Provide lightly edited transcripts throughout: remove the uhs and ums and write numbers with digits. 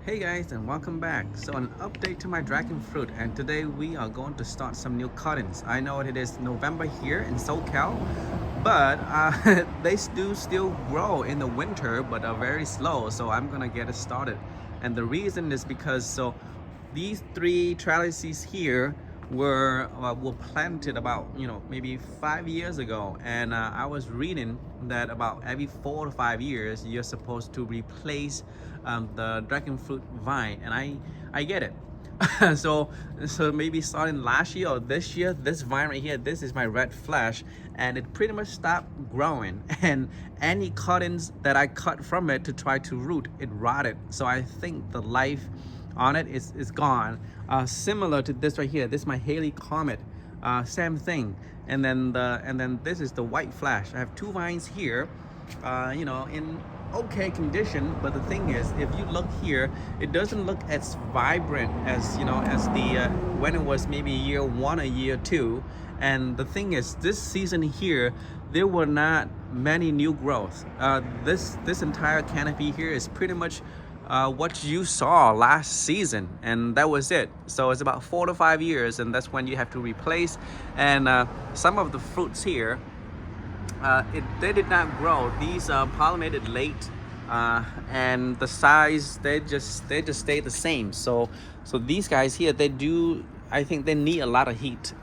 Hey guys, and welcome back. So an update to my dragon fruit, and today we are going to start some new cuttings. I know it is November here in SoCal, but they do still grow in the winter, but are very slow. So I'm gonna get it started, and the reason is because these three trellises here were planted about maybe 5 years ago, and I was reading that about every 4 to 5 years you're supposed to replace the dragon fruit vine, and I get it. so so maybe starting last year or this year, this vine right here, this is my red flesh, and it pretty much stopped growing and any cuttings that I cut from it to try to root, it rotted. So I think the life on it is gone. Similar to this right here, this is my Haley Comet, same thing. And then this is the white flash. I have two vines here, in okay condition, but the thing is, if you look here, it doesn't look as vibrant as as the when it was maybe year one or year two. And the thing is, this season here, there were not many new growth. This entire canopy here is pretty much what you saw last season, and that was it. So it's about 4 to 5 years, and that's when you have to replace. And some of the fruits here, they did not grow. These pollinated late, and the size, they just stay the same. So these guys here, they do, I think they need a lot of heat,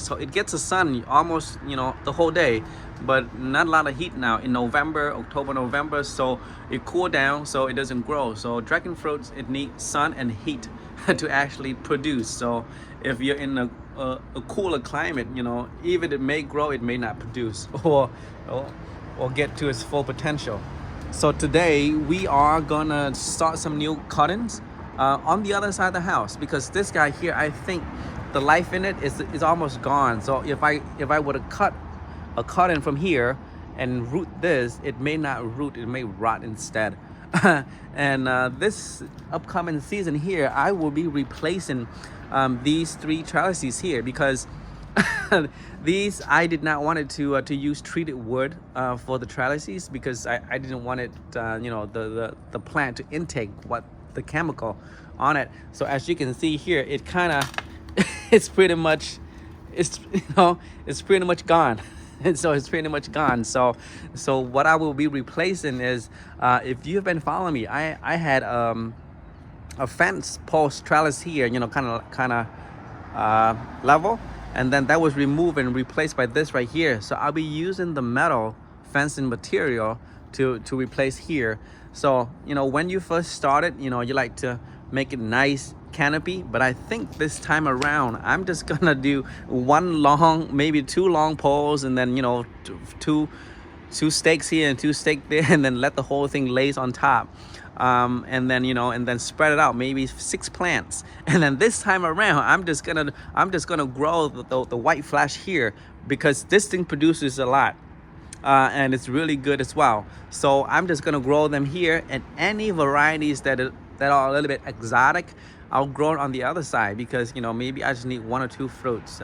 so it gets the sun almost the whole day, but not a lot of heat now in November, October, November. So it cool down, so it doesn't grow. So dragon fruits, it needs sun and heat to actually produce. So if you're in a cooler climate, even it may grow, it may not produce or get to its full potential. So today we are gonna start some new cuttings on the other side of the house, because this guy here, I think the life in it is almost gone. So if I were to cut a cutting from here and root this, it may not root, it may rot instead. And this upcoming season here, I will be replacing these three trellises here, because these, I did not want it to use treated wood for the trellises, because I didn't want it the plant to intake what the chemical on it. So as you can see here, it kind of it's pretty much it's pretty much gone. And so it's pretty much gone. So what I will be replacing is, if you've been following me, I had a fence post trellis here, kind of level, and then that was removed and replaced by this right here. So I'll be using the metal fencing material to replace here. So when you first started, you like to make it nice canopy, but I think this time around I'm just gonna do one long, maybe two long poles, and then two stakes here and two stakes there, and then let the whole thing lays on top, and then spread it out, maybe 6 plants. And then this time around I'm just gonna grow the white flash here, because this thing produces a lot. And it's really good as well. So I'm just gonna grow them here, and any varieties that are a little bit exotic, I'll grow it on the other side, because maybe I just need 1 or 2 fruits.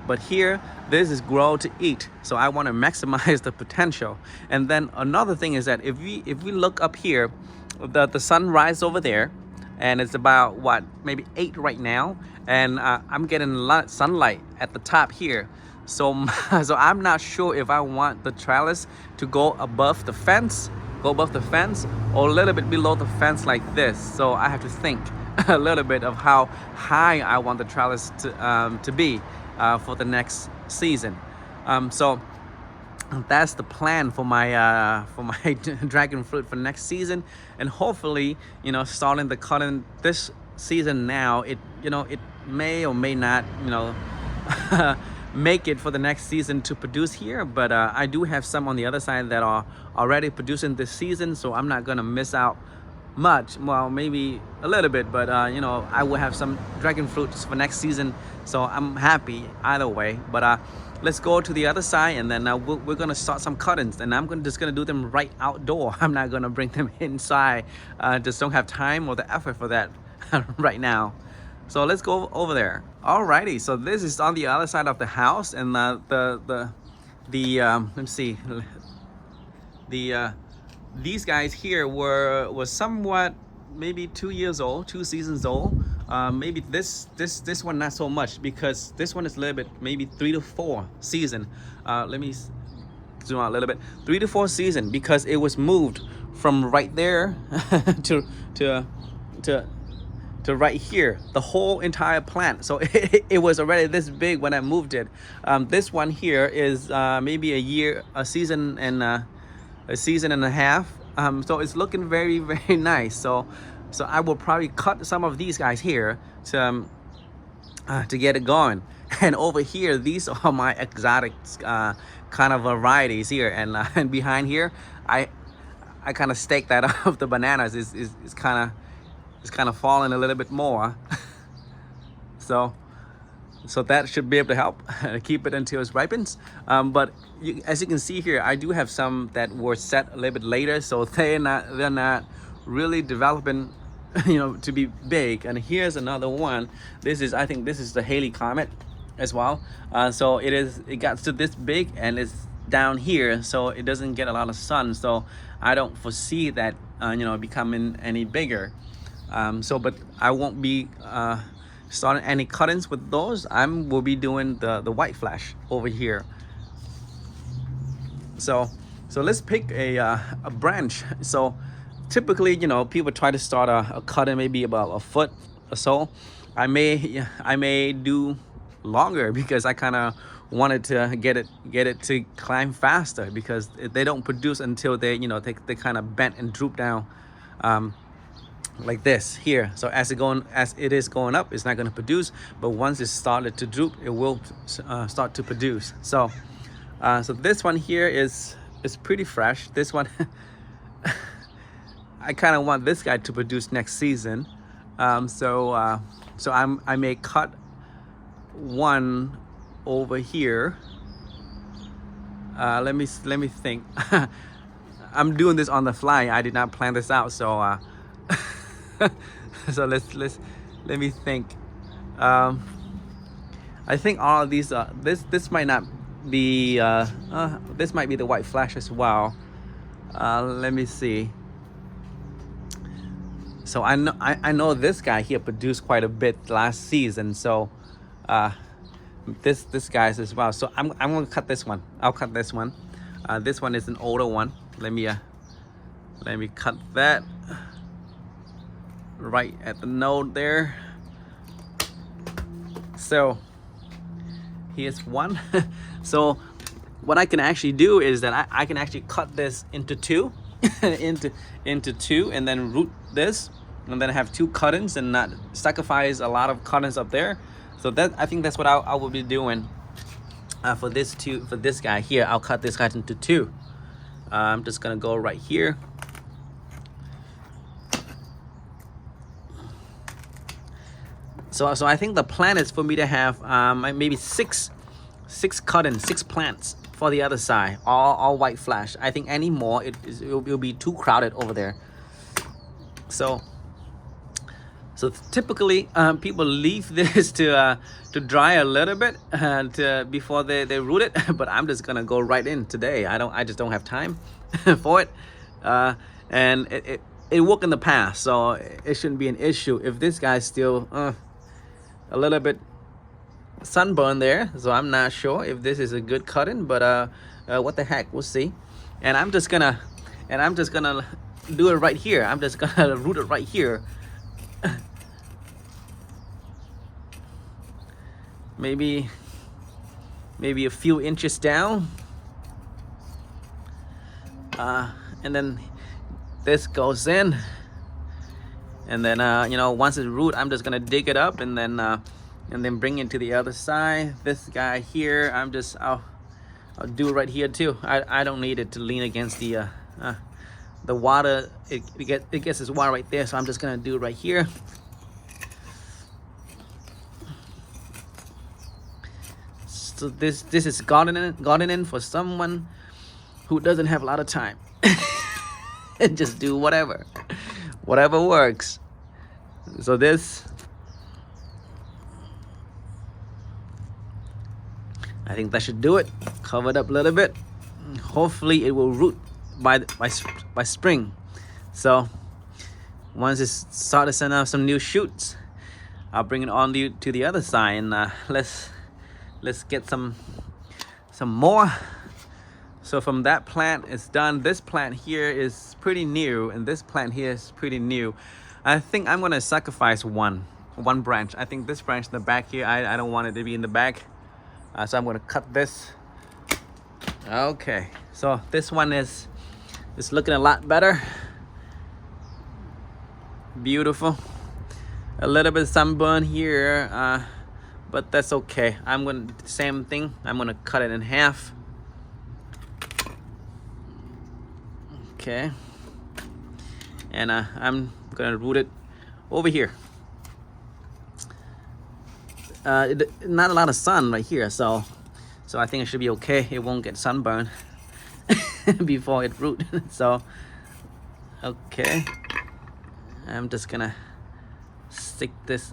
But here, this is grow to eat, so I want to maximize the potential. And then another thing is that if we look up here, the sun rises over there, and it's about maybe 8 right now, and I'm getting a lot of sunlight at the top here. So so I'm not sure if I want the trellis to go above the fence, or a little bit below the fence like this. So I have to think a little bit of how high I want the trellis to be for the next season. So that's the plan for my dragon fruit for next season. And hopefully, starting the cutting this season now, it may or may not make it for the next season to produce here. But I do have some on the other side that are already producing this season, so I'm not gonna miss out much. Well, maybe a little bit, but I will have some dragon fruits for next season, so I'm happy either way. But let's go to the other side, and then we're gonna start some cuttings, and I'm just gonna do them right outdoor. I'm not gonna bring them inside. Just don't have time or the effort for that right now. So let's go over there. Alrighty, so this is on the other side of the house, and let me see, these guys here were somewhat maybe 2 years old, 2 seasons old. Maybe this one not so much, because this one is a little bit, maybe 3 to 4 season. Let me zoom out a little bit. 3 to 4 season, because it was moved from right there to right here, the whole entire plant. So it was already this big when I moved it. This one here is maybe a season and a half. So it's looking very, very nice. So I will probably cut some of these guys here to get it going. And over here, these are my exotic kind of varieties here. And behind here, I kind of stake that off. The bananas is kind of falling a little bit more. so that should be able to help keep it until it ripens. But as you can see here, I do have some that were set a little bit later, so they're not really developing to be big. And here's another one. I think this is the Halley Comet as well. So it got to this big, and it's down here, so it doesn't get a lot of sun. So I don't foresee that becoming any bigger. But I won't be starting any cuttings with those. Will be doing the white flash over here. So let's pick a branch. So typically, people try to start a cutting maybe about a foot or so. I may do longer, because I kind of wanted to get it to climb faster, because they don't produce until they kind of bent and droop down. Like this here. So as it is going up, it's not going to produce, but once it started to droop, it will start to produce. So this one here is pretty fresh. This one I kind of want this guy to produce next season. So I may cut one over here. Let me think. I'm doing this on the fly. I did not plan this out, so so let me think. I think all of these this might not be this might be the white flash as well. Let me see. So I know this guy here produced quite a bit last season, so this guy's as well. So I'm gonna cut this one. I'll cut this one. This one is an older one. Let me cut that right at the node there. So here's one. So what I can actually do is that I can actually cut this into two into two, and then root this, and then have two cuttings and not sacrifice a lot of cuttings up there. So that, I think that's what I will be doing for this guy here. I'll cut this guy into two. I'm just gonna go right here. So I think the plan is for me to have maybe six cuttings, 6 plants for the other side, all white flash. I think any more it'll be too crowded over there. So typically people leave this to dry a little bit before they root it. But I'm just gonna go right in today. I just don't have time for it. And it worked in the past, so it shouldn't be an issue. If this guy's still a little bit sunburned there, so I'm not sure if this is a good cutting, but what the heck, we'll see. And I'm just gonna do it right here. I'm just gonna root it right here. maybe a few inches down, and then this goes in. And then once it's root, I'm just gonna dig it up and then bring it to the other side. This guy here, I'll do it right here too. I don't need it to lean against the water. It gets its water right there, so I'm just gonna do it right here. So this is gardening for someone who doesn't have a lot of time. And just do whatever works. So this, I think that should do it. Cover it up a little bit. Hopefully it will root by spring. So once it starts to send out some new shoots, I'll bring it on to the other side, and let's get some more. So from that plant it's done. This plant here is pretty new, and this plant here is pretty new. I think I'm gonna sacrifice one branch. I think this branch in the back here, I don't want it to be in the back, so I'm gonna cut this. Okay, so this one is looking a lot better. Beautiful. A little bit sunburn here, but that's okay. I'm gonna do the same thing. I'm gonna cut it in half. Okay, and I'm gonna root it over here. Not a lot of sun right here, so I think it should be okay. It won't get sunburned before it root. So okay, I'm just gonna stick this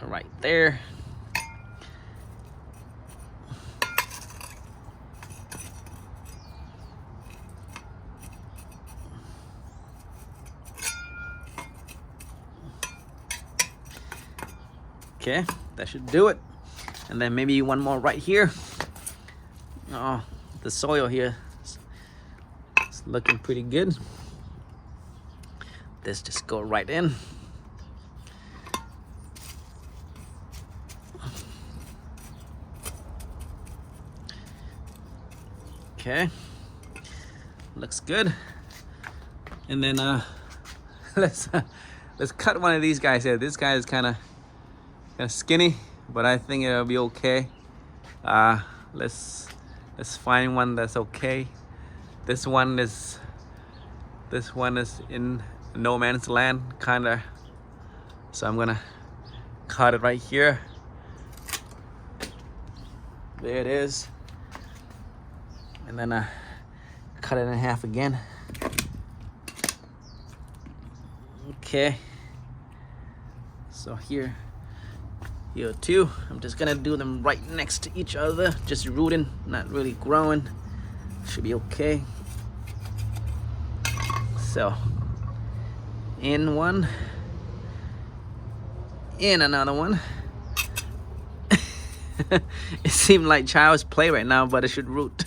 right there. Okay, that should do it. And then maybe one more right here. Oh, the soil here is looking pretty good. This just go right in. Okay, looks good. And then let's cut one of these guys here. This guy is kind of skinny, but I think it'll be okay. Let's find one that's okay. This one is in no man's land, kinda. So I'm gonna cut it right here. There it is. And then cut it in half again. Okay. So here too, I'm just gonna do them right next to each other, just rooting, not really growing. Should be okay. So in one, in another one. It seemed like child's play right now, but it should root.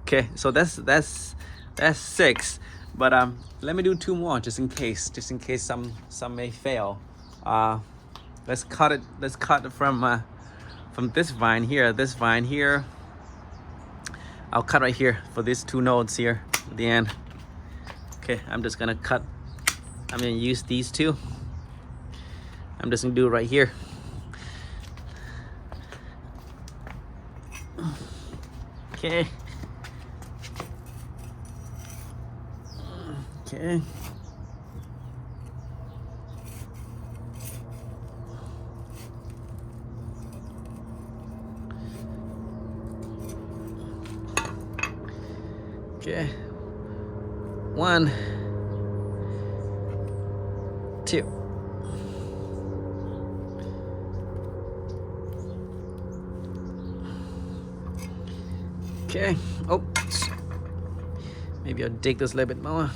Okay, so that's 6, but let me do 2 more just in case some may fail. Let's cut it from this vine here. I'll cut right here for these 2 nodes here at the end. Okay, I'm just gonna cut. I'm gonna use these 2. I'm just gonna do it right here. Okay. Okay. Okay. 1, 2. Okay. Oh, maybe I'll dig this a little bit more.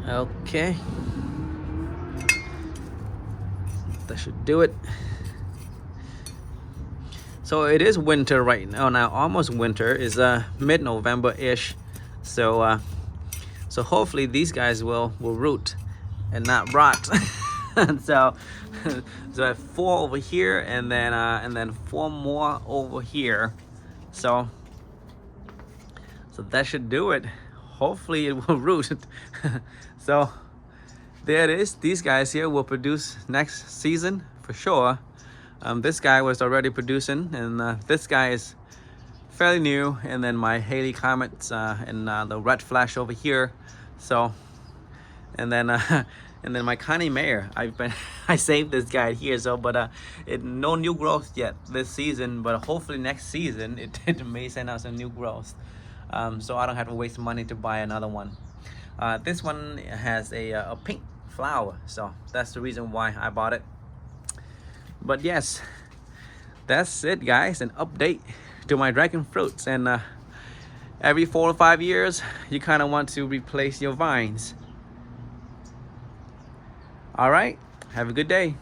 Okay. That should do it. So it is winter right now. Almost winter. Is mid-November-ish. So so hopefully these guys will root and not rot. so I have 4 over here, and then 4 more over here. So that should do it. Hopefully it will root. So there it is. These guys here will produce next season for sure. This guy was already producing, and this guy is fairly new. And then my Haley Comets and the red flash over here. So, and then my Connie Mayer. I saved this guy here. So, but no new growth yet this season. But hopefully next season it may send out some new growth. So I don't have to waste money to buy another one. This one has a pink flower, so that's the reason why I bought it. But yes, that's it, guys. An update to my dragon fruits. And every 4 or 5 years, you kind of want to replace your vines. All right, have a good day.